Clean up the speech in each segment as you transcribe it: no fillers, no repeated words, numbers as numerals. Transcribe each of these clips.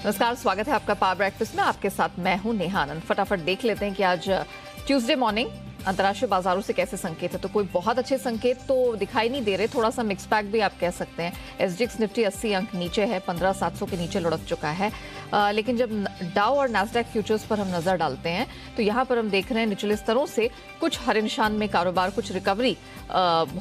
नमस्कार, स्वागत है आपका पावर ब्रेकफास्ट में। आपके साथ मैं हूं नेहा आनंद। फटाफट देख लेते हैं कि आज ट्यूसडे मॉर्निंग अंतर्राष्ट्रीय बाजारों से कैसे संकेत है। तो कोई बहुत अच्छे संकेत तो दिखाई नहीं दे रहे, थोड़ा सा मिक्स पैक भी आप कह सकते हैं। एसजीएक्स निफ्टी 80 अंक नीचे है, 15,700 के नीचे लुढ़क चुका है। लेकिन जब डाउ और नैस्डैक फ्यूचर्स पर हम नजर डालते हैं तो यहाँ पर हम देख रहे हैं निचले स्तरों से कुछ हरे निशान में कारोबार, कुछ रिकवरी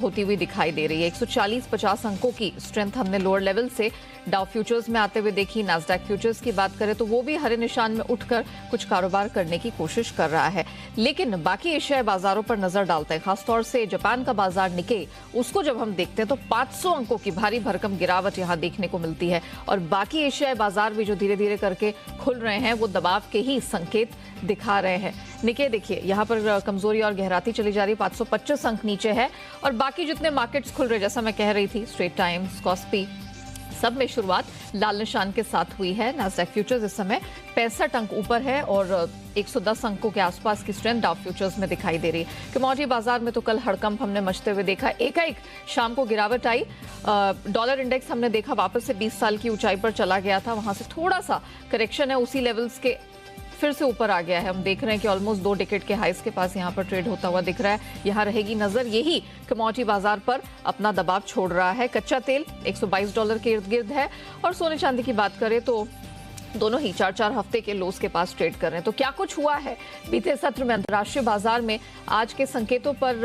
होती हुई दिखाई दे रही है। 140-50 अंकों की स्ट्रेंथ हमने लोअर लेवल से डाउ फ्यूचर्स में आते हुए देखी। नैस्डैक फ्यूचर्स की बात करें तो वो भी हरे निशान में उठकर कुछ कारोबार करने की कोशिश कर रहा है। लेकिन बाकी एशियाई बाजारों पर नजर डालते हैं, खासतौर से जापान का बाजार निके, उसको जब हम देखते हैं तो 500 अंकों की भारी भरकम गिरावट यहाँ देखने को मिलती है। और बाकी एशियाई बाजार भी जो धीरे धीरे करके खुल रहे हैं वो दबाव के ही संकेत दिखा रहे हैं। निके देखिए यहाँ पर कमजोरी और गहराती चली जा रही है, 525 अंक नीचे है। और बाकी जितने मार्केट्स खुल रहे, जैसा मैं कह रही थी, स्ट्रेट टाइम्स, कॉस्पी, सब में शुरुआत लाल निशान के साथ हुई है। नैस्डैक फ्यूचर्स इस समय 65 अंक ऊपर है और 110 अंकों के आसपास की स्ट्रेंथ डाउ फ्यूचर्स में दिखाई दे रही है। कमोडिटी बाजार में तो कल हड़कंप हमने मचते हुए देखा, एकाएक शाम को गिरावट आई। डॉलर इंडेक्स हमने देखा वापस से 20 साल की ऊंचाई पर चला गया था, वहां से थोड़ा सा करेक्शन है, उसी लेवल्स के फिर से ऊपर आ गया है। हम देख रहे हैं कि ऑलमोस्ट 2 डिकेड के हाइस के पास यहाँ पर ट्रेड होता हुआ दिख रहा है। यहाँ रहेगी नजर, यही कमोडिटी बाजार पर अपना दबाव छोड़ रहा है। कच्चा तेल $122 के इर्द गिर्द है और सोने चांदी की बात करें तो दोनों ही 4-4 हफ्ते के लोस के पास ट्रेड कर रहे हैं। तो क्या कुछ हुआ है बीते सत्र में अंतर्राष्ट्रीय बाजार में, आज के संकेतों पर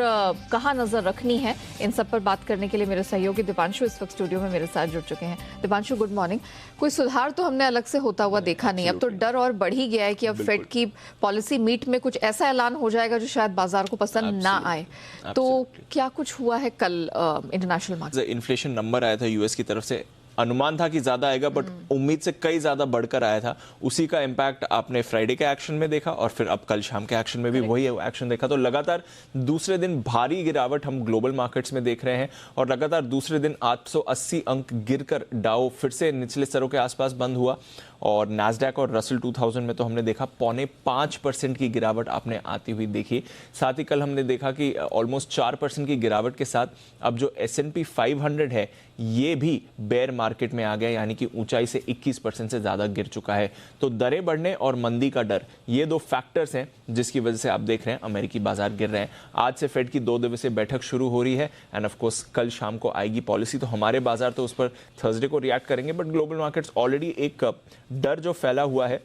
कहां नजर रखनी है, इन सब पर बात करने के लिए मेरे सहयोगी दीपांशु इस वक्त स्टूडियो में मेरे साथ जुड़ चुके हैं। Deepanshu, good morning. कोई सुधार तो हमने अलग से होता हुआ देखा नहीं, अब तो डर और बढ़ ही गया है कि अब फेड की पॉलिसी मीट में कुछ ऐसा ऐलान हो जाएगा जो शायद बाजार को पसंद ना आए। तो क्या कुछ हुआ है कल इंटरनेशनल मार्केट? इन्फ्लेशन नंबर आया था यूएस की तरफ से, अनुमान था कि ज्यादा आएगा बट उम्मीद से कई ज्यादा बढ़कर आया था। उसी का इंपैक्ट आपने फ्राइडे के एक्शन में देखा और फिर अब कल शाम के एक्शन में भी वही एक्शन देखा। तो लगातार दूसरे दिन भारी गिरावट हम ग्लोबल मार्केट्स में देख रहे हैं और लगातार दूसरे दिन 880 अंक गिरकर डाउ फिर से निचले स्तरों के आसपास बंद हुआ। और नैस्डैक और रसल 2000 में तो हमने देखा 0.5% की गिरावट आपने आती हुई देखी। साथ ही कल हमने देखा कि ऑलमोस्ट 4% की गिरावट के साथ अब जो S&P 500 है ये भी बेयर मार्केट में आ गया, यानी कि ऊंचाई से 21% से ज्यादा गिर चुका है। तो दरें बढ़ने और मंदी का डर, ये 2 फैक्टर्स हैं जिसकी वजह से आप देख रहे हैं अमेरिकी बाजार गिर रहे हैं। आज से फेड की 2 दिवसीय बैठक शुरू हो रही है एंड ऑफ कोर्स कल शाम को आएगी पॉलिसी, तो हमारे बाजार तो उस पर थर्सडे को रिएक्ट करेंगे। बट ग्लोबल मार्केट्स ऑलरेडी एक डर जो फैला हुआ है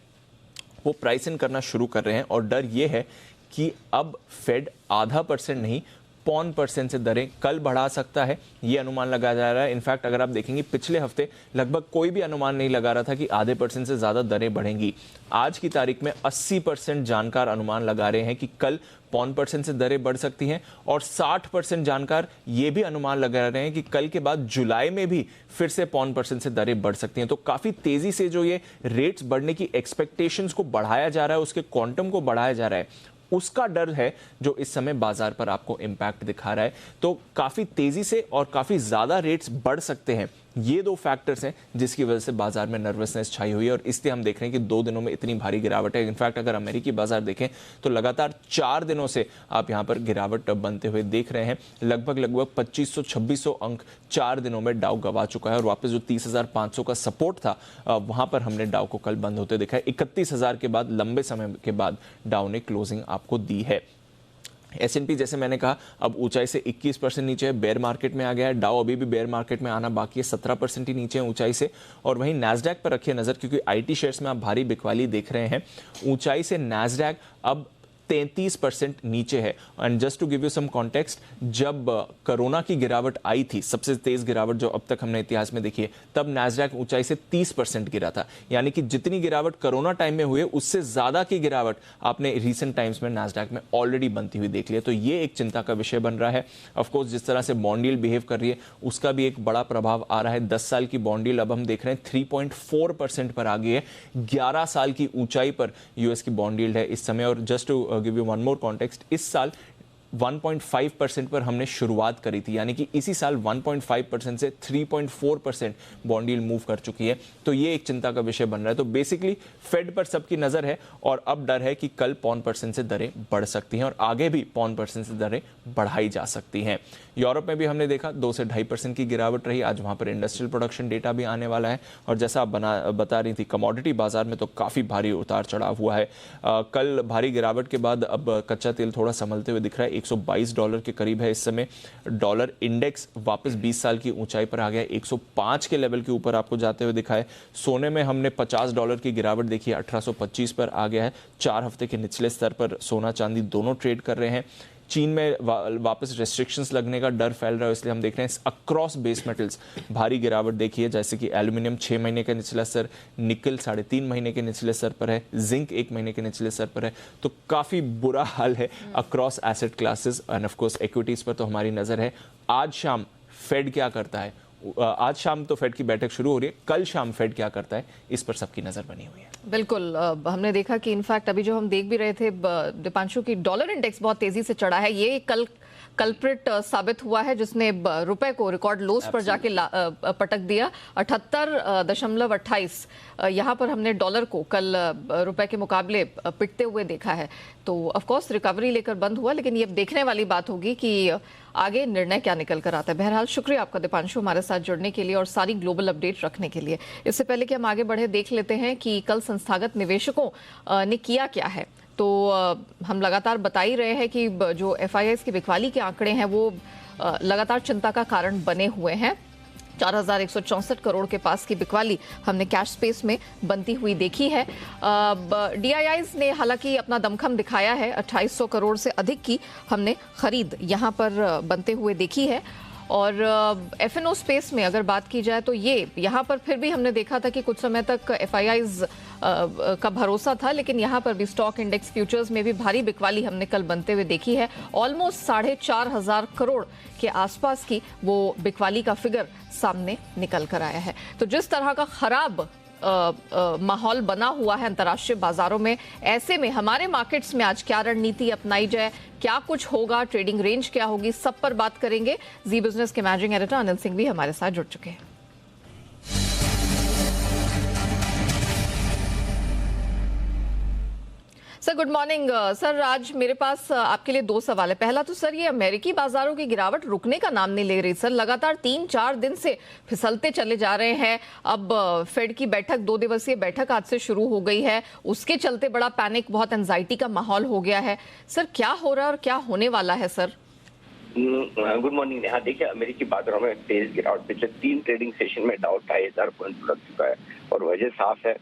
वो प्राइस इन करना शुरू कर रहे हैं और डर ये है कि अब फेड 0.5% नहीं 0.25% से दरें कल बढ़ा सकता है, ये अनुमान लगाया जा रहा है। इनफैक्ट अगर आप देखेंगे पिछले हफ्ते लगभग कोई भी अनुमान नहीं लगा रहा था कि 0.5% से ज्यादा दरें बढ़ेंगी। आज की तारीख में 80% जानकार अनुमान लगा रहे हैं कि कल 0.25% से दरें बढ़ सकती हैं और 60% जानकार ये भी अनुमान लगा रहे हैं कि कल के बाद जुलाई में भी फिर से 0.25% से दरें बढ़ सकती हैं। तो काफी तेजी से जो ये रेट्स बढ़ने की एक्सपेक्टेशंस को बढ़ाया जा रहा है, उसके क्वांटम को बढ़ाया जा रहा है, उसका डर है जो इस समय बाजार पर आपको इंपैक्ट दिखा रहा है। तो काफी तेजी से और काफी ज्यादा रेट्स बढ़ सकते हैं, ये 2 फैक्टर्स हैं जिसकी वजह से बाजार में नर्वसनेस छाई हुई है और इसलिए हम देख रहे हैं कि 2 दिनों में इतनी भारी गिरावट है। इनफैक्ट अगर अमेरिकी बाजार देखें तो लगातार 4 दिनों से आप यहां पर गिरावट बनते हुए देख रहे हैं। लगभग 2500-2600 अंक 4 दिनों में डाउ गवा चुका है और वापस जो 30,500 का सपोर्ट था वहां पर हमने डाउ को कल बंद होते देखा है। 31,000 के बाद लंबे समय के बाद डाउ ने क्लोजिंग आपको दी है। S&P जैसे मैंने कहा अब ऊंचाई से 21% नीचे है, बेयर मार्केट में आ गया है। डाउ अभी भी बेयर मार्केट में आना बाकी है, 17% ही नीचे है ऊंचाई से। और वहीं नैस्डैक पर रखिए नजर, क्योंकि IT शेयर्स में आप भारी बिकवाली देख रहे हैं। ऊंचाई से नैस्डैक अब 33% नीचे है। And just to give you some context, जब कोरोना की गिरावट आई थी, सबसे तेज गिरावट जो अब तक हमने इतिहास में देखी है, तब नैस्डैक ऊंचाई से 30% गिरा था। यानी कि जितनी गिरावट कोरोना टाइम में हुई है उससे ज्यादा की गिरावट आपने रीसेंट टाइम्स में नैस्डैक में ऑलरेडी बनती हुई देख ली है। तो ये एक चिंता का विषय बन रहा है। ऑफकोर्स जिस तरह से बॉन्ड यील्ड बिहेव कर रही है उसका भी एक बड़ा प्रभाव आ रहा है। 10 साल की बॉन्ड यील्ड अब हम देख रहे हैं 3.4% पर आ गई है। 11 साल की ऊंचाई पर यूएस की बॉन्ड यील्ड है इस समय। और just to give you one more context, इस साल 1.5% पर हमने शुरुआत करी थी, यानी कि इसी साल 1.5% से 3.4% बॉन्ड यील्ड मूव कर चुकी है। तो ये एक चिंता का विषय बन रहा है। तो बेसिकली फेड पर सबकी नजर है और अब डर है कि कल 0.5% से दरें बढ़ सकती हैं और आगे भी 0.5% से दरें बढ़ाई जा सकती हैं। यूरोप में भी हमने देखा 2 से 2.5% की गिरावट रही। आज वहाँ पर इंडस्ट्रियल प्रोडक्शन डेटा भी आने वाला है और जैसा आप बता रही थी कमोडिटी बाजार में तो काफ़ी भारी उतार चढ़ाव हुआ है। कल भारी गिरावट के बाद अब कच्चा तेल थोड़ा संभलते हुए दिख रहा है, $122 के करीब है इस समय। डॉलर इंडेक्स वापस 20 साल की ऊंचाई पर आ गया, 105 के लेवल के ऊपर आपको जाते हुए दिखा है। सोने में हमने $50 की गिरावट देखी है, 1825 पर आ गया है। 4 हफ्ते के निचले स्तर पर सोना चांदी दोनों ट्रेड कर रहे हैं। चीन में वापस रेस्ट्रिक्शंस लगने का डर फैल रहा है, इसलिए हम देख रहे हैं अक्रॉस बेस मेटल्स भारी गिरावट देखी है, जैसे कि एल्यूमिनियम 6 महीने का निचला स्तर, निकल 3.5 महीने के निचले स्तर पर है, जिंक 1 महीने के निचले स्तर पर है। तो काफ़ी बुरा हाल है across asset classes end of course equities पर तो हमारी नज़र है। आज शाम फेड क्या करता है, आज शाम तो फेड की बैठक शुरू हो रही है, कल शाम फेड क्या करता है इस पर सबकी नज़र बनी हुई है। बिल्कुल, हमने देखा कि इनफैक्ट अभी जो हम देख भी रहे थे दीपांशु की डॉलर इंडेक्स बहुत तेजी से चढ़ा है। ये कल कल्प्रिट साबित हुआ है जिसने रुपए को रिकॉर्ड लोस पर जाके पटक दिया। 78.28 यहाँ पर हमने डॉलर को कल रुपए के मुकाबले पिटते हुए देखा है। तो ऑफ कोर्स रिकवरी लेकर बंद हुआ, लेकिन ये देखने वाली बात होगी कि आगे निर्णय क्या निकल कर आता है। बहरहाल शुक्रिया आपका दीपांशु हमारे साथ जुड़ने के लिए और सारी ग्लोबल अपडेट रखने के लिए। इससे पहले कि हम आगे बढ़े देख लेते हैं कि कल संस्थागत निवेशकों ने किया क्या है। तो हम लगातार बता ही रहे हैं कि जो FIIs की बिकवाली के आंकड़े हैं वो लगातार चिंता का कारण बने हुए हैं। 4164 करोड़ के पास की बिकवाली हमने कैश स्पेस में बनती हुई देखी है। DIIs ने हालांकि अपना दमखम दिखाया है, 2800 करोड़ से अधिक की हमने खरीद यहां पर बनते हुए देखी है। और F&O स्पेस में अगर बात की जाए तो ये यहाँ पर फिर भी हमने देखा था कि कुछ समय तक FIIs का भरोसा था, लेकिन यहाँ पर भी स्टॉक इंडेक्स फ्यूचर्स में भी भारी बिकवाली हमने कल बनते हुए देखी है। ऑलमोस्ट 4,500 करोड़ के आसपास की वो बिकवाली का फिगर सामने निकल कर आया है। तो जिस तरह का खराब माहौल बना हुआ है अंतर्राष्ट्रीय बाजारों में, ऐसे में हमारे मार्केट्स में आज क्या रणनीति अपनाई जाए, क्या कुछ होगा, ट्रेडिंग रेंज क्या होगी, सब पर बात करेंगे। जी बिजनेस के मैनेजिंग एडिटर अनिल सिंह भी हमारे साथ जुड़ चुके हैं। Sir good morning. सर आज मेरे पास आपके लिए 2 सवाल है। पहला तो सर ये अमेरिकी बाजारों की गिरावट रुकने का नाम नहीं ले रही सर, लगातार 3-4 दिन से फिसलते चले जा रहे हैं। अब फेड की बैठक 2 दिवसीय बैठक आज से शुरू हो गई है, उसके चलते बड़ा पैनिक, बहुत एंजाइटी का माहौल हो गया है। सर क्या हो रहा है और क्या होने वाला है सर? Good morning. यहाँ देखिए अमेरिकी बाजारों में तेज गिरावट पिछले 3 ट्रेडिंग सेशन में डाउ 2,500 पॉइंट लग चुका है और वजह साफ है,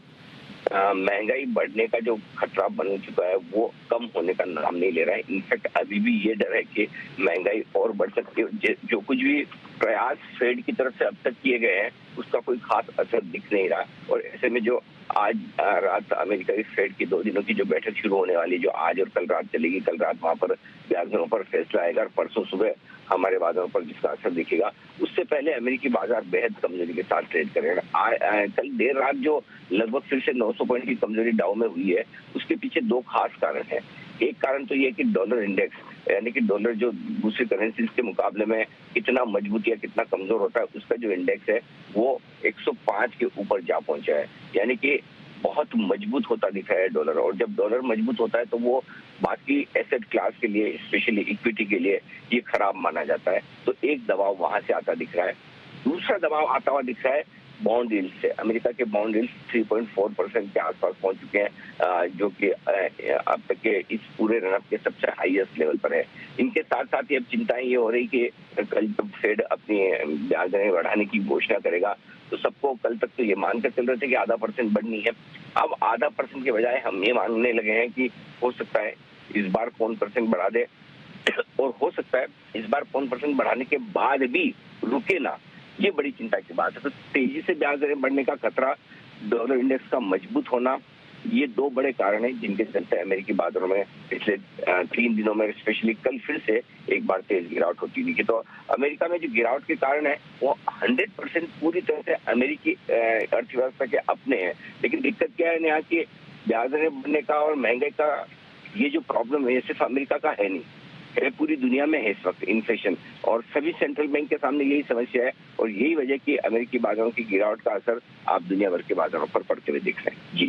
महंगाई बढ़ने का जो खतरा बन चुका है वो कम होने का नाम नहीं ले रहा है। इनफैक्ट अभी भी ये डर है कि महंगाई और बढ़ सकती है। जो कुछ भी प्रयास फेड की तरफ से अब तक किए गए हैं उसका कोई खास असर दिख नहीं रहा। और ऐसे में जो आज रात अमेरिका की फेड की 2 दिनों की जो बैठक शुरू होने वाली, जो आज और कल रात चलेगी, कल रात वहां पर ब्याज दरों पर फैसला आएगा और परसों सुबह हमारे बाजारों पर जिसका असर दिखेगा, उससे पहले अमेरिकी बाजार बेहद कमजोरी के साथ ट्रेड करेगा। कल देर रात जो लगभग फिर से 900 पॉइंट की कमजोरी डाउ में हुई है, उसके पीछे 2 खास कारण है। एक कारण तो ये कि डॉलर इंडेक्स, यानी कि डॉलर जो दूसरी करेंसीज के मुकाबले में कितना मजबूत या कितना कमजोर होता है, उसका जो इंडेक्स है वो 105 के ऊपर जा पहुंचा है, यानी कि बहुत मजबूत होता दिखा है डॉलर। और जब डॉलर मजबूत होता है तो वो बाकी एसेट क्लास के लिए, स्पेशली इक्विटी के लिए ये खराब माना जाता है। तो एक दबाव वहां से आता दिख रहा है। दूसरा दबाव आता हुआ दिख रहा है बॉन्ड यील्ड से। अमेरिका के बॉन्ड यील्ड 3.4% के आसपास पहुंच चुके हैं, जो कि अब तक के इस पूरे रनअप के सबसे हाईएस्ट लेवल पर है। इनके साथ साथ ही अब चिंताएं ये हो रही कि कल जब फेड अपनी ब्याज दरें बढ़ाने की घोषणा करेगा तो सबको कल तक तो ये मानकर चल रहे थे कि 0.5% बढ़नी है। अब 0.5% के बजाय हम ये मानने लगे हैं कि हो सकता है इस बार 0.5% बढ़ा दे और हो सकता है इस बार 0.5% बढ़ाने के बाद भी रुके ना। ये बड़ी चिंता की बात है। तो तेजी से ब्याज दरें बढ़ने का खतरा, डॉलर इंडेक्स का मजबूत होना, ये 2 बड़े कारण हैं जिनके चलते अमेरिकी बाजारों में पिछले 3 दिनों में स्पेशली कल फिर से एक बार तेज गिरावट होती दिखी। तो अमेरिका में जो गिरावट के कारण है वो 100% पूरी तरह से अमेरिकी अर्थव्यवस्था के अपने हैं। लेकिन दिक्कत क्या है यहाँ की ब्याज दरें बढ़ने का और महंगाई का ये जो प्रॉब्लम है ये सिर्फ अमेरिका का है नहीं, पूरी दुनिया में है इस वक्त इन्फ्लेशन, और सभी सेंट्रल बैंक के सामने यही समस्या है, और यही वजह कि अमेरिकी बाजारों की गिरावट का असर आप दुनिया भर के बाजारों पर पड़ते हुए दिख रहे हैं। जी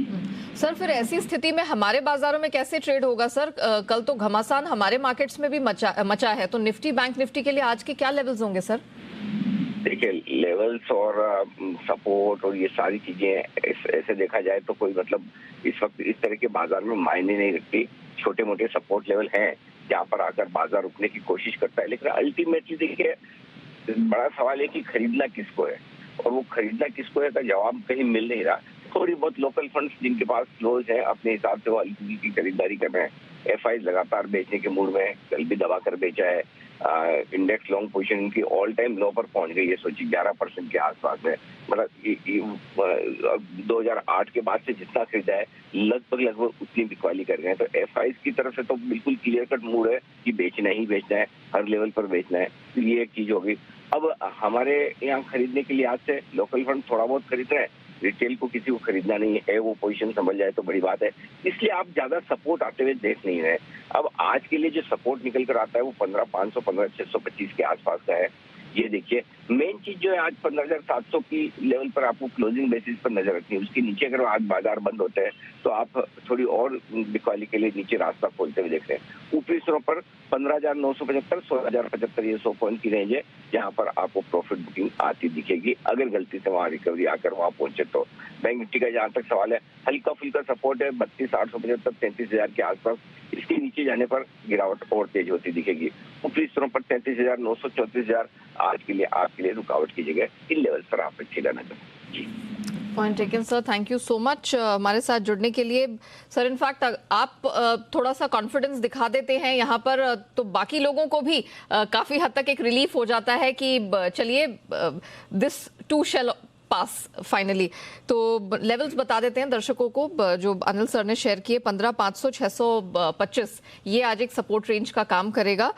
सर, फिर ऐसी स्थिति में हमारे बाजारों में कैसे ट्रेड होगा सर? कल तो घमासान हमारे मार्केट्स में भी मचा है, तो निफ्टी, बैंक निफ्टी के लिए आज के क्या लेवल्स होंगे सर? देखिए, लेवल्स और सपोर्ट और ये सारी चीजें ऐसे देखा जाए तो कोई मतलब इस वक्त इस तरह के बाजार में मायने नहीं रखती। छोटे मोटे सपोर्ट लेवल हैं जहाँ पर आकर बाजार रुकने की कोशिश करता है, लेकिन अल्टीमेटली देखिए बड़ा सवाल है कि खरीदना किसको है, और वो खरीदना किसको है का जवाब कहीं मिल नहीं रहा। थोड़ी बहुत लोकल फंड्स जिनके पास फ्लोज है अपने हिसाब से वो हल्की की खरीदारी कर रहे हैं। एफआई लगातार बेचने के मूड में, कल भी दबाकर बेचा है। इंडेक्स लॉन्ग पोजीशन इनकी ऑल टाइम लो पर पहुंच गई है, सोचिए 11% के आसपास में। मतलब 2008 के बाद से जितना खरीदा है लगभग उतनी बिकवाली कर गए हैं। तो एफआई की तरफ से तो बिल्कुल क्लियर कट मूड है कि बेचना ही बेचना है, हर लेवल पर बेचना है। तो ये एक चीज होगी। अब हमारे यहाँ खरीदने के लिए आज से लोकल फंड थोड़ा बहुत खरीद रहे हैं, रिटेल को किसी को खरीदना नहीं है, वो पोजीशन संभल जाए तो बड़ी बात है। इसलिए आप ज्यादा सपोर्ट आते हुए देख नहीं रहे। अब आज के लिए जो सपोर्ट निकल कर आता है वो 15,500 15,625 के आसपास का है। ये देखिए मेन चीज जो है आज 15,700 की लेवल पर आपको क्लोजिंग बेसिस पर नजर रखनी है। उसके नीचे अगर आज बाजार बंद होते हैं तो आप थोड़ी और बिकवाली के लिए नीचे रास्ता खोलते हुए देख रहे हैं। ऊपरी स्तरों पर 15,975 16,075 ये 100 पॉइंट की रेंज है जहां पर आपको प्रॉफिट बुकिंग आती दिखेगी, अगर गलती से वहां रिकवरी आकर वहां पहुंचे तो। बैंक निफ्टी का जहां तक सवाल है, हल्का फुल्का सपोर्ट है 32,875 33,000 के आसपास। इसके नीचे जाने पर गिरावट और तेज होती दिखेगी। ऊपरी स्तरों पर 33,900 34,000 आज के लिए आपके लिए रुकावट की जगह। इन लेवल पर आप अच्छी रहना चाहिए। जी point taken sir, thank you so much हमारे साथ जुड़ने के लिए। सर इनफैक्ट आप थोड़ा सा कॉन्फिडेंस दिखा देते हैं यहाँ पर तो बाकी लोगों को भी काफी हद तक एक रिलीफ हो जाता है कि चलिए this to shell pass finally. तो लेवल्स बता देते हैं दर्शकों को जो अनिल सर ने शेयर किए। 15,500 625 ये आज एक सपोर्ट रेंज का काम करेगा।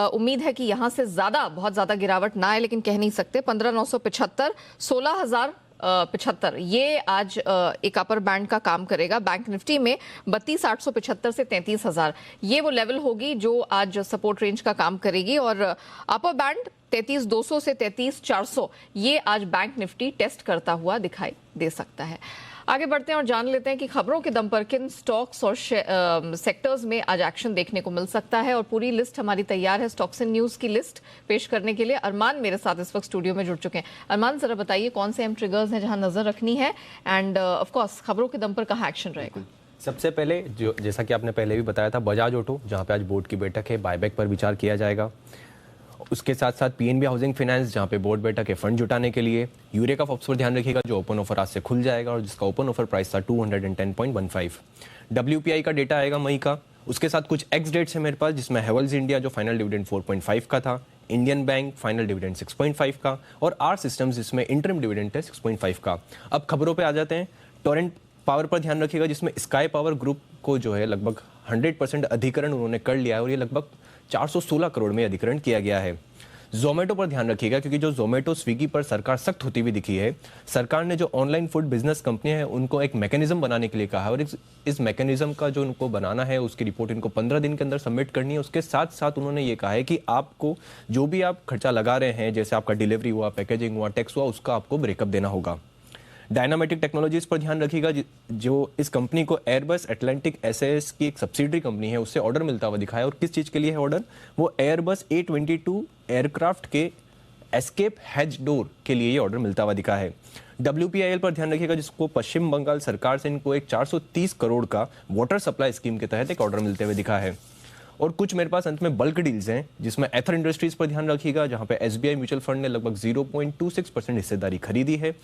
उम्मीद है कि यहां से बहुत ज्यादा गिरावट ना आए, लेकिन कह नहीं सकते। 15,975 16,075 ये आज एक अपर बैंड का काम करेगा। बैंक निफ्टी में 32,875 से 33,000 ये वो लेवल होगी जो आज सपोर्ट रेंज का काम करेगी। और अपर बैंड 33,200 से 33,400 ये आज बैंक निफ्टी टेस्ट करता हुआ दिखाई दे सकता है। आगे बढ़ते हैं और जान लेते हैं कि खबरों के दम पर किन स्टॉक्स और सेक्टर्स में आज एक्शन देखने को मिल सकता है। और पूरी लिस्ट हमारी तैयार है, स्टॉक्स एंड न्यूज की लिस्ट पेश करने के लिए अरमान मेरे साथ इस वक्त स्टूडियो में जुड़ चुके हैं। अरमान जरा बताइए कौन से अहम ट्रिगर्स हैं जहां नजर रखनी है, एंड ऑफ कोर्स खबरों के दम पर कहां एक्शन रहेगा? सबसे पहले जो जैसा कि आपने पहले भी बताया था, बजाज ऑटो जहां पे आज बोर्ड की बैठक है, बायबैक पर विचार किया जाएगा। उसके साथ साथ पीएनबी हाउसिंग फाइनेंस जहां पे बोर्ड बैठक है फंड जुटाने के लिए। यूरेका ऑप्स पर ध्यान रखिएगा जो ओपन ऑफर आज से खुल जाएगा और जिसका ओपन ऑफर प्राइस था 210.15। WPI का डेटा आएगा मई का। उसके साथ कुछ एक्स डेट्स है मेरे पास, जिसमें हेवल्स इंडिया जो फाइनल डिविडेंड 4.5 का था, इंडियन बैंक फाइनल डिविडेंड 6.5 का, और आर सिस्टम्स जिसमें इंटरिम डिविडेंड है 6.5 का। अब खबरों पे आ जाते हैं। टोरेंट पावर पर ध्यान रखिएगा जिसमें स्काई पावर ग्रुप को जो है लगभग 100% अधिकरण उन्होंने कर लिया है और ये लगभग 416 करोड़ में अधिकरण किया गया है। जोमेटो पर ध्यान रखिएगा क्योंकि जो जोमेटो स्विगी पर सरकार सख्त होती हुई दिखी है, सरकार ने जो ऑनलाइन फूड बिजनेस कंपनी है उनको एक मैकेनिज्म बनाने के लिए कहा है और इस मैकेनिज्म का जो उनको बनाना है उसकी रिपोर्ट इनको 15 दिन के अंदर सबमिट करनी है। उसके साथ साथ उन्होंने ये कहा है कि आपको जो भी आप खर्चा लगा रहे हैं, जैसे आपका डिलीवरी हुआ, पैकेजिंग हुआ, टैक्स हुआ, उसका आपको ब्रेकअप देना होगा। डायनामेटिक टेक्नोलॉजीज पर ध्यान रखिएगा जो इस कंपनी को एयरबस अटलांटिक एसएएस की एक सब्सिडरी कंपनी है उससे ऑर्डर मिलता हुआ दिखा है। और किस चीज़ के लिए है ऑर्डर? वो एयरबस A22 एयरक्राफ्ट के एस्केप हैज डोर के लिए ये ऑर्डर मिलता हुआ दिखा है। WPIL पर ध्यान रखिएगा जिसको पश्चिम बंगाल सरकार से इनको एक 430 करोड़ का वाटर सप्लाई स्कीम के तहत एक ऑर्डर मिलते हुए दिखा है। और कुछ मेरे पास अंत में बल्क डील्स हैं जिसमें एथर इंडस्ट्रीज पर ध्यान रखिएगा जहां पे SBI म्यूचुअल फंड ने लगभग 0.26% हिस्सेदारी खरीदी है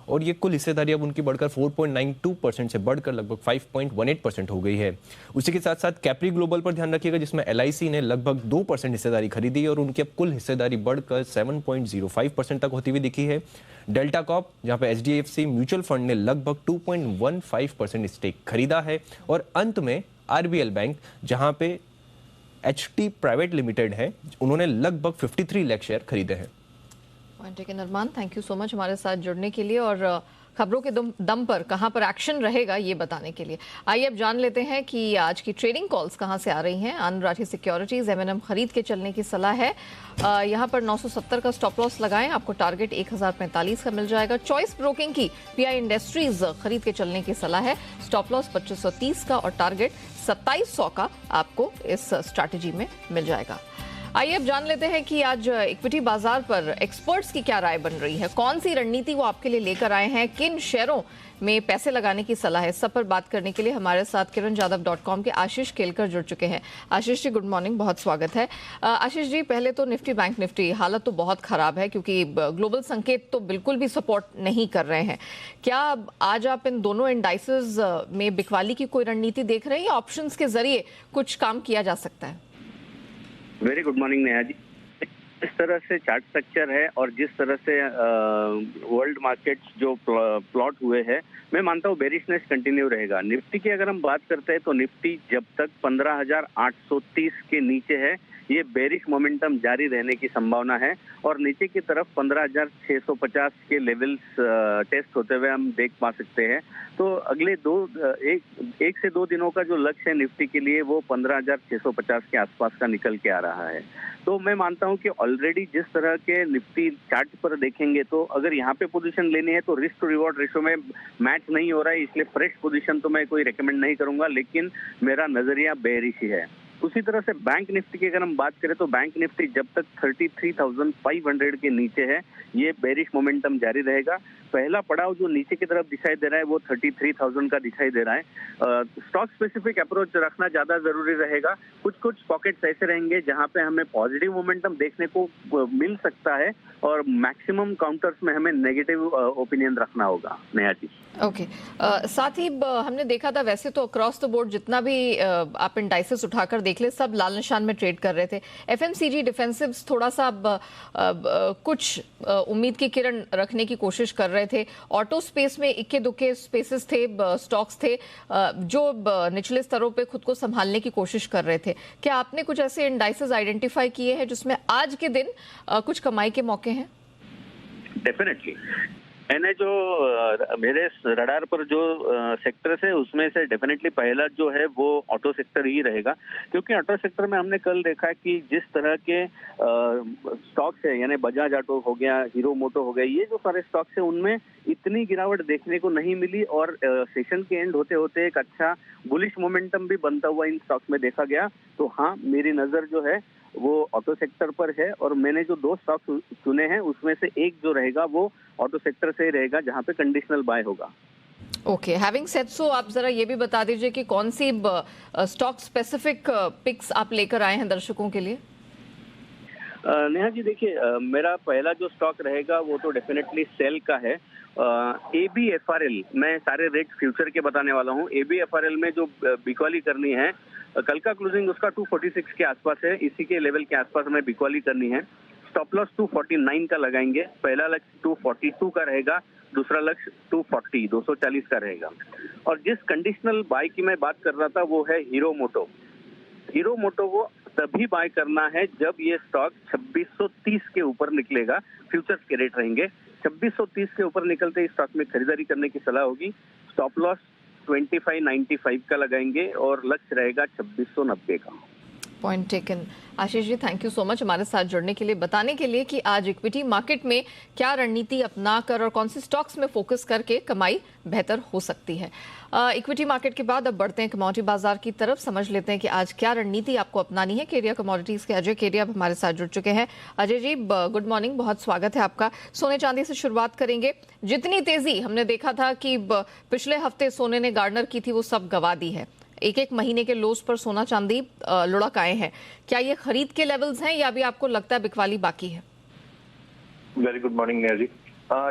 और ये कुल हिस्सेदारी अब उनकी बढ़कर 4.92% से बढ़कर लगभग 5.18% हो गई है। उसी के साथ साथ कैप्री ग्लोबल पर ध्यान रखिएगा जिसमें LIC ने लगभग 2% हिस्सेदारी खरीदी है और उनकी अब कुल हिस्सेदारी बढ़कर 7.05% तक होती हुई दिखी है। डेल्टा कॉप जहां पे HDFC म्यूचुअल फंड ने लगभग 2.15% स्टेक खरीदा है। और अंत में RBL बैंक जहां पे HT प्राइवेट लिमिटेड है, उन्होंने लगभग 53 लाख शेयर खरीदे हैं। Point taken Arman, thank you so much हमारे साथ जुड़ने के लिए। और खबरों के दम पर कहां पर एक्शन रहेगा ये बताने के लिए आइए अब जान लेते हैं कि आज की ट्रेडिंग कॉल्स कहां से आ रही हैं। आनंद राठी सिक्योरिटीज M&M खरीद के चलने की सलाह है। यहां पर 970 का स्टॉप लॉस लगाएं, आपको टारगेट 1045 का मिल जाएगा। चॉइस ब्रोकिंग की PI इंडस्ट्रीज खरीद के चलने की सलाह है, स्टॉप लॉस 2530 का और टारगेट 2700 का आपको इस स्ट्रैटेजी में मिल जाएगा। आइए अब जान लेते हैं कि आज इक्विटी बाजार पर एक्सपर्ट्स की क्या राय बन रही है, कौन सी रणनीति वो आपके लिए लेकर आए हैं, किन शेयरों में पैसे लगाने की सलाह है। सब पर बात करने के लिए हमारे साथ kiranjadhav.com के आशीष केलकर जुड़ चुके हैं। आशीष जी गुड मॉर्निंग, बहुत स्वागत है। आशीष जी पहले तो निफ्टी बैंक निफ्टी हालत तो बहुत खराब है क्योंकि ग्लोबल संकेत तो बिल्कुल भी सपोर्ट नहीं कर रहे हैं। क्या आज आप इन दोनों इंडाइसेस में बिकवाली की कोई रणनीति देख रहे हैं या ऑप्शंस के जरिए कुछ काम किया जा सकता है? Very good morning Neha ji. जिस तरह से चार्ट स्ट्रक्चर है और जिस तरह से वर्ल्ड मार्केट्स जो प्लॉट हुए हैं, मैं मानता हूँ बेरिशनेस कंटिन्यू रहेगा। निफ्टी की अगर हम बात करते हैं तो निफ्टी जब तक 15,830 के नीचे है ये बेरिश मोमेंटम जारी रहने की संभावना है और नीचे की तरफ 15,650 के लेवल्स टेस्ट होते हुए हम देख पा सकते हैं। तो अगले एक से दो दिनों का जो लक्ष्य है निफ्टी के लिए वो 15,650 के आसपास का निकल के आ रहा है। तो मैं मानता हूं कि ऑलरेडी जिस तरह के निफ्टी चार्ट पर देखेंगे तो अगर यहाँ पे पोजीशन लेनी है तो रिस्क टू रिवॉर्ड रेशो में मैच नहीं हो रहा है, इसलिए फ्रेश पोजीशन तो मैं कोई रेकमेंड नहीं करूंगा, लेकिन मेरा नजरिया बेरिश ही है। उसी तरह से बैंक निफ्टी की अगर हम बात करें तो बैंक निफ्टी जब तक 33,500 के नीचे है ये बेरिश मोमेंटम जारी रहेगा। पहला पड़ाव जो नीचे की तरफ दिखाई दे रहा है वो 33,000 का दिखाई दे रहा है। स्टॉक स्पेसिफिक अप्रोच रखना ज्यादा जरूरी रहेगा। कुछ पॉकेट्स ऐसे रहेंगे जहां पे हमें पॉजिटिव मोमेंटम देखने को मिल सकता है और मैक्सिमम काउंटर्स में हमें नेगेटिव ओपिनियन रखना होगा। नेहा जी ओके साथ ही हमने देखा था वैसे तो अक्रॉस द बोर्ड जितना भी आप इंडाइसेस उठाकर देख ले सब लाल निशान में ट्रेड कर रहे थे। FMCG डिफेंसिव्स थोड़ा सा कुछ उम्मीद की किरण रखने की कोशिश कर रहे थे। ऑटो स्पेस में इक्के दुक्के स्पेसेस थे, स्टॉक्स थे जो निचले स्तरों पे खुद को संभालने की कोशिश कर रहे थे। क्या आपने कुछ ऐसे इंडाइसेस आइडेंटिफाई किए हैं जिसमें आज के दिन कुछ कमाई के मौके हैं? डेफिनेटली मैंने जो मेरे रडार पर जो सेक्टर्स है उसमें से डेफिनेटली पहला जो है वो ऑटो सेक्टर ही रहेगा, क्योंकि ऑटो सेक्टर में हमने कल देखा कि जिस तरह के स्टॉक्स है यानी बजाज ऑटो हो गया, हीरो मोटो हो गया, ये जो सारे स्टॉक्स है उनमें इतनी गिरावट देखने को नहीं मिली और सेशन के एंड होते होते एक अच्छा बुलिश मोमेंटम भी बनता हुआ इन स्टॉक्स में देखा गया। तो हाँ, मेरी नजर जो है वो ऑटो सेक्टर पर है और मैंने जो दो स्टॉक चुने हैं उसमें से एक जो रहेगा वो ऑटो सेक्टर से ही रहेगा जहां पे कंडीशनल बाय होगा। ओके, हैविंग सेड सो आप जरा ये भी बता दीजिए कि कौन सी स्टॉक स्पेसिफिक पिक्स आप लेकर आए हैं दर्शकों के लिए? नेहा जी देखिए, मेरा पहला जो स्टॉक रहेगा वो तो डेफिनेटली सेल का है। ABFRL, मैं सारे रेट फ्यूचर के बताने वाला हूँ। ABFRL में जो बिकवाली करनी है, कल का क्लोजिंग उसका 246 के आसपास है, इसी के लेवल के आसपास हमें बिकवाली करनी है। स्टॉप लॉस 249 का लगाएंगे। पहला लक्ष्य 242 का रहेगा, दूसरा लक्ष्य 240 का रहेगा। और जिस कंडीशनल बाय की मैं बात कर रहा था वो है हीरो मोटो। हीरो मोटो को तभी बाय करना है जब ये स्टॉक 2630 के ऊपर निकलेगा। फ्यूचर्स के रेट रहेंगे 2630 के ऊपर निकलते ही स्टॉक में खरीदारी करने की सलाह होगी। स्टॉप लॉस 2595 का लगाएंगे और लक्ष्य रहेगा 2690 का। Point taken. Ashish ji thank you so much हमारे साथ जुड़ने के लिए, बताने के लिए कि आज इक्विटी मार्केट में क्या रणनीति अपनाकर और कौन सी स्टॉक्स में फोकस करके कमाई बेहतर हो सकती है। इक्विटी मार्केट के बाद अब बढ़ते हैं कमोडिटी बाजार की तरफ, समझ लेते हैं कि आज क्या रणनीति आपको अपनानी है। केरिया कमोडिटीज के अजय केरिया अब हमारे साथ जुड़ चुके हैं। अजय जी गुड मॉर्निंग, बहुत स्वागत है आपका। सोने चांदी से शुरुआत करेंगे। जितनी तेजी हमने देखा था कि पिछले हफ्ते सोने ने गार्डनर की थी वो सब गवा दी है। एक महीने के लोस पर सोना चांदी लुढ़क आए हैं। क्या ये खरीद के लेवल्स हैं या अभी आपको लगता है बिकवाली बाकी है? Very good morning Neha ji.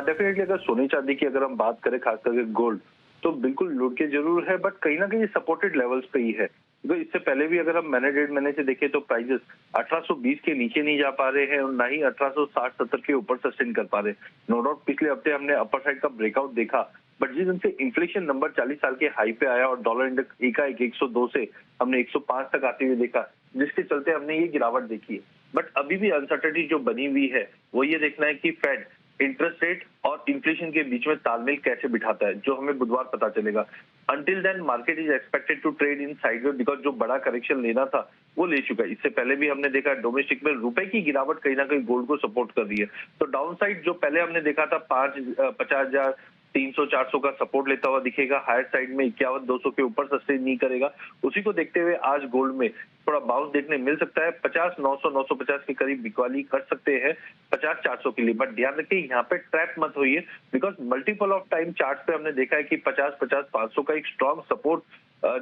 Definitely अगर सोने चांदी की अगर हम बात करें, खास करके गोल्ड, तो बिल्कुल लुढ़ के जरूर है, बट कहीं ना कहीं सपोर्टेड लेवल्स पे ही है। तो इससे पहले भी अगर हम मैनेज महीने से देखें तो प्राइजेस 1820 के नीचे नहीं जा पा रहे हैं और ना ही 1860-70 के ऊपर सस्टेन कर पा रहे। नो डाउट पिछले हफ्ते हमने अपर साइड का ब्रेकआउट देखा, बट जिस दिन से इन्फ्लेशन नंबर 40 साल के हाई पे आया और डॉलर इंडेक्स एकाएक 102 से हमने 105 तक आते हुए देखा, जिसके चलते हमने ये गिरावट देखी है। बट अभी भी अनसर्टेनिटी जो बनी हुई है वो ये देखना है कि फेड इंटरेस्ट रेट और इन्फ्लेशन के बीच में तालमेल कैसे बिठाता है, जो हमें बुधवार पता चलेगा। Until then market is expected to trade in sideways because जो बड़ा करेक्शन लेना था वो ले चुका है। इससे पहले भी हमने देखा डोमेस्टिक में रुपए की गिरावट कहीं ना कहीं गोल्ड को सपोर्ट कर रही है। तो डाउन साइड जो पहले हमने देखा था 50,000 300-400 का सपोर्ट लेता हुआ दिखेगा, हायर साइड में 51,200 के ऊपर सस्टेन नहीं करेगा। उसी को देखते हुए आज गोल्ड में थोड़ा बाउंस देखने मिल सकता है। 50,900-950 के करीब बिकवाली कर सकते हैं 50,400 के लिए, बट ध्यान रखिए यहाँ पे ट्रैप मत होइए because multiple of time chart पे हमने देखा है कि 50-500 का एक स्ट्रॉन्ग सपोर्ट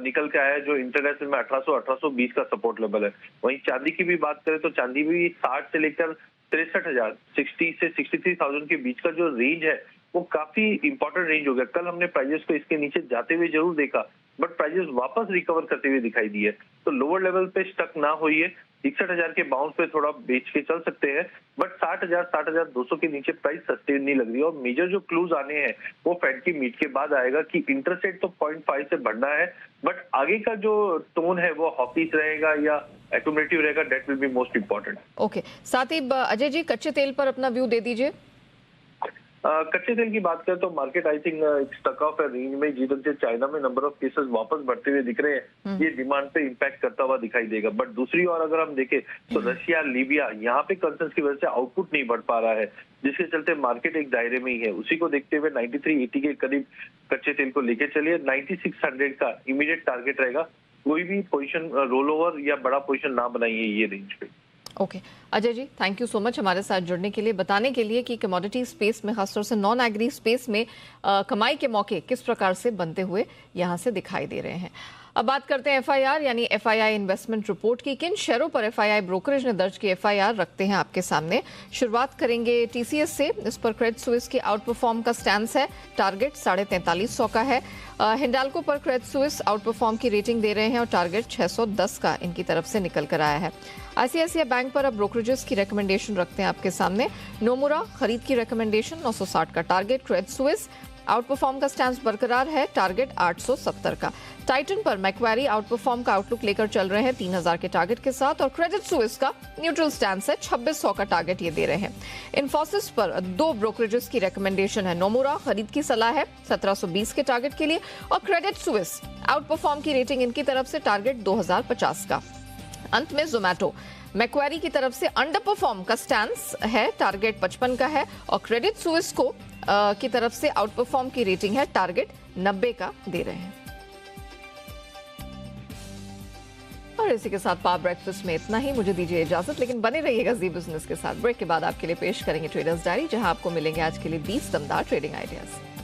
निकल के आया है, जो इंटरनेशनल में 1800-1820 का सपोर्ट लेवल है। वहीं चांदी की भी बात करें तो चांदी भी 60 से लेकर 63,000 60 से 63,000 के बीच का जो रेंज है वो काफी इंपॉर्टेंट रेंज हो गया। कल हमने प्राइजेस को इसके नीचे जाते हुए जरूर देखा, बट प्राइजेस वापस रिकवर करते हुए दिखाई दिए। तो लोअर लेवल पे स्टक ना होइए, 61,000 के बाउंस पे थोड़ा बेच के चल सकते हैं, बट 60,000 60,200 के नीचे प्राइस सस्टेन नहीं लग रही है। और मेजर जो क्लूज आने हैं वो फेड की मीट के बाद आएगा कि इंटरेस्ट रेट तो 0.5 से बढ़ना है, बट आगे का जो टोन है वो हॉकिश रहेगा या एक्यूमुलेटिव रहेगा, that will be most important. Okay, साथ ही अजय जी कच्चे तेल पर अपना व्यू दे दीजिए। कच्चे तेल की बात करें तो market I think stuck of है रेंज में, जिधर से चाइना में नंबर ऑफ केसेस वापस बढ़ते हुए दिख रहे हैं, ये डिमांड पे इम्पैक्ट करता हुआ दिखाई देगा। बट दूसरी ओर अगर हम देखें तो रशिया लीबिया यहाँ पे कंसर्न्स की वजह से आउटपुट नहीं बढ़ पा रहा है, जिसके चलते मार्केट एक दायरे में ही है। उसी को देखते हुए 9380 के करीब कच्चे तेल को लेके चलिए। 9600 का इमीडिएट टारगेट रहेगा। कोई भी पोजीशन रोल ओवर या बड़ा पोजीशन ना बनाइए ये रेंज पे। Okay Ajay ji, thank you so much हमारे साथ जुड़ने के लिए, बताने के लिए कि कमोडिटी स्पेस में, खासतौर से नॉन एग्री स्पेस में कमाई के मौके किस प्रकार से बनते हुए यहां से दिखाई दे रहे हैं। अब बात करते हैं एफआईआर यानी एफआईआई इन्वेस्टमेंट रिपोर्ट की। किन शेयरों पर एफआईआई ब्रोकरेज ने दर्ज की एफआईआर रखते हैं आपके सामने। शुरुआत करेंगे टीसीएस से। इस पर क्रेडिट स्विस की आउट परफॉर्म का स्टैंस है, टारगेट 4350 का है। हिंडाल्को पर क्रेडिट स्विस आउट परफॉर्म की रेटिंग दे रहे हैं और टारगेट 610 का इनकी तरफ से निकल कर आया है। आईसीआईसीआई बैंक पर अब ब्रोकरेजेस की रिकमेंडेशन रखते हैं आपके सामने। नोमुरा खरीद की रिकमेंडेशन 960 का target. Credit Suisse out perform का स्टैंस बरकरार है, टारगेट 870 का। टाइटन पर मैक्वेरी आउट परफॉर्म का आउटलुक लेकर चल रहे हैं 3000 के टारगेट के साथ और क्रेडिट स्विस का न्यूट्रल स्टैंस है, 2600 का टारगेट ये दे रहे हैं। इन्फोसिस पर दो ब्रोकरेजेस की रिकमेंडेशन है। नोमुरा खरीद की सलाह है 1720 के टारगेट के लिए और क्रेडिट स्विस आउट परफॉर्म की रेटिंग इनकी तरफ से टारगेट 2050 का। अंत में जोमैटो मैक्वेरी की तरफ से अंडर परफॉर्म का स्टैंस है, टारगेट 55 का है और क्रेडिट स्विस को की तरफ से आउट परफॉर्म की रेटिंग है, टारगेट 90 का दे रहे हैं। और इसी के साथ पावर ब्रेकफास्ट में इतना ही। मुझे दीजिए इजाजत, लेकिन बने रहिएगा जी बिजनेस के साथ। ब्रेक के बाद आपके लिए पेश करेंगे ट्रेडर्स डायरी, जहां आपको मिलेंगे आज के लिए 20 दमदार ट्रेडिंग आइडियाज।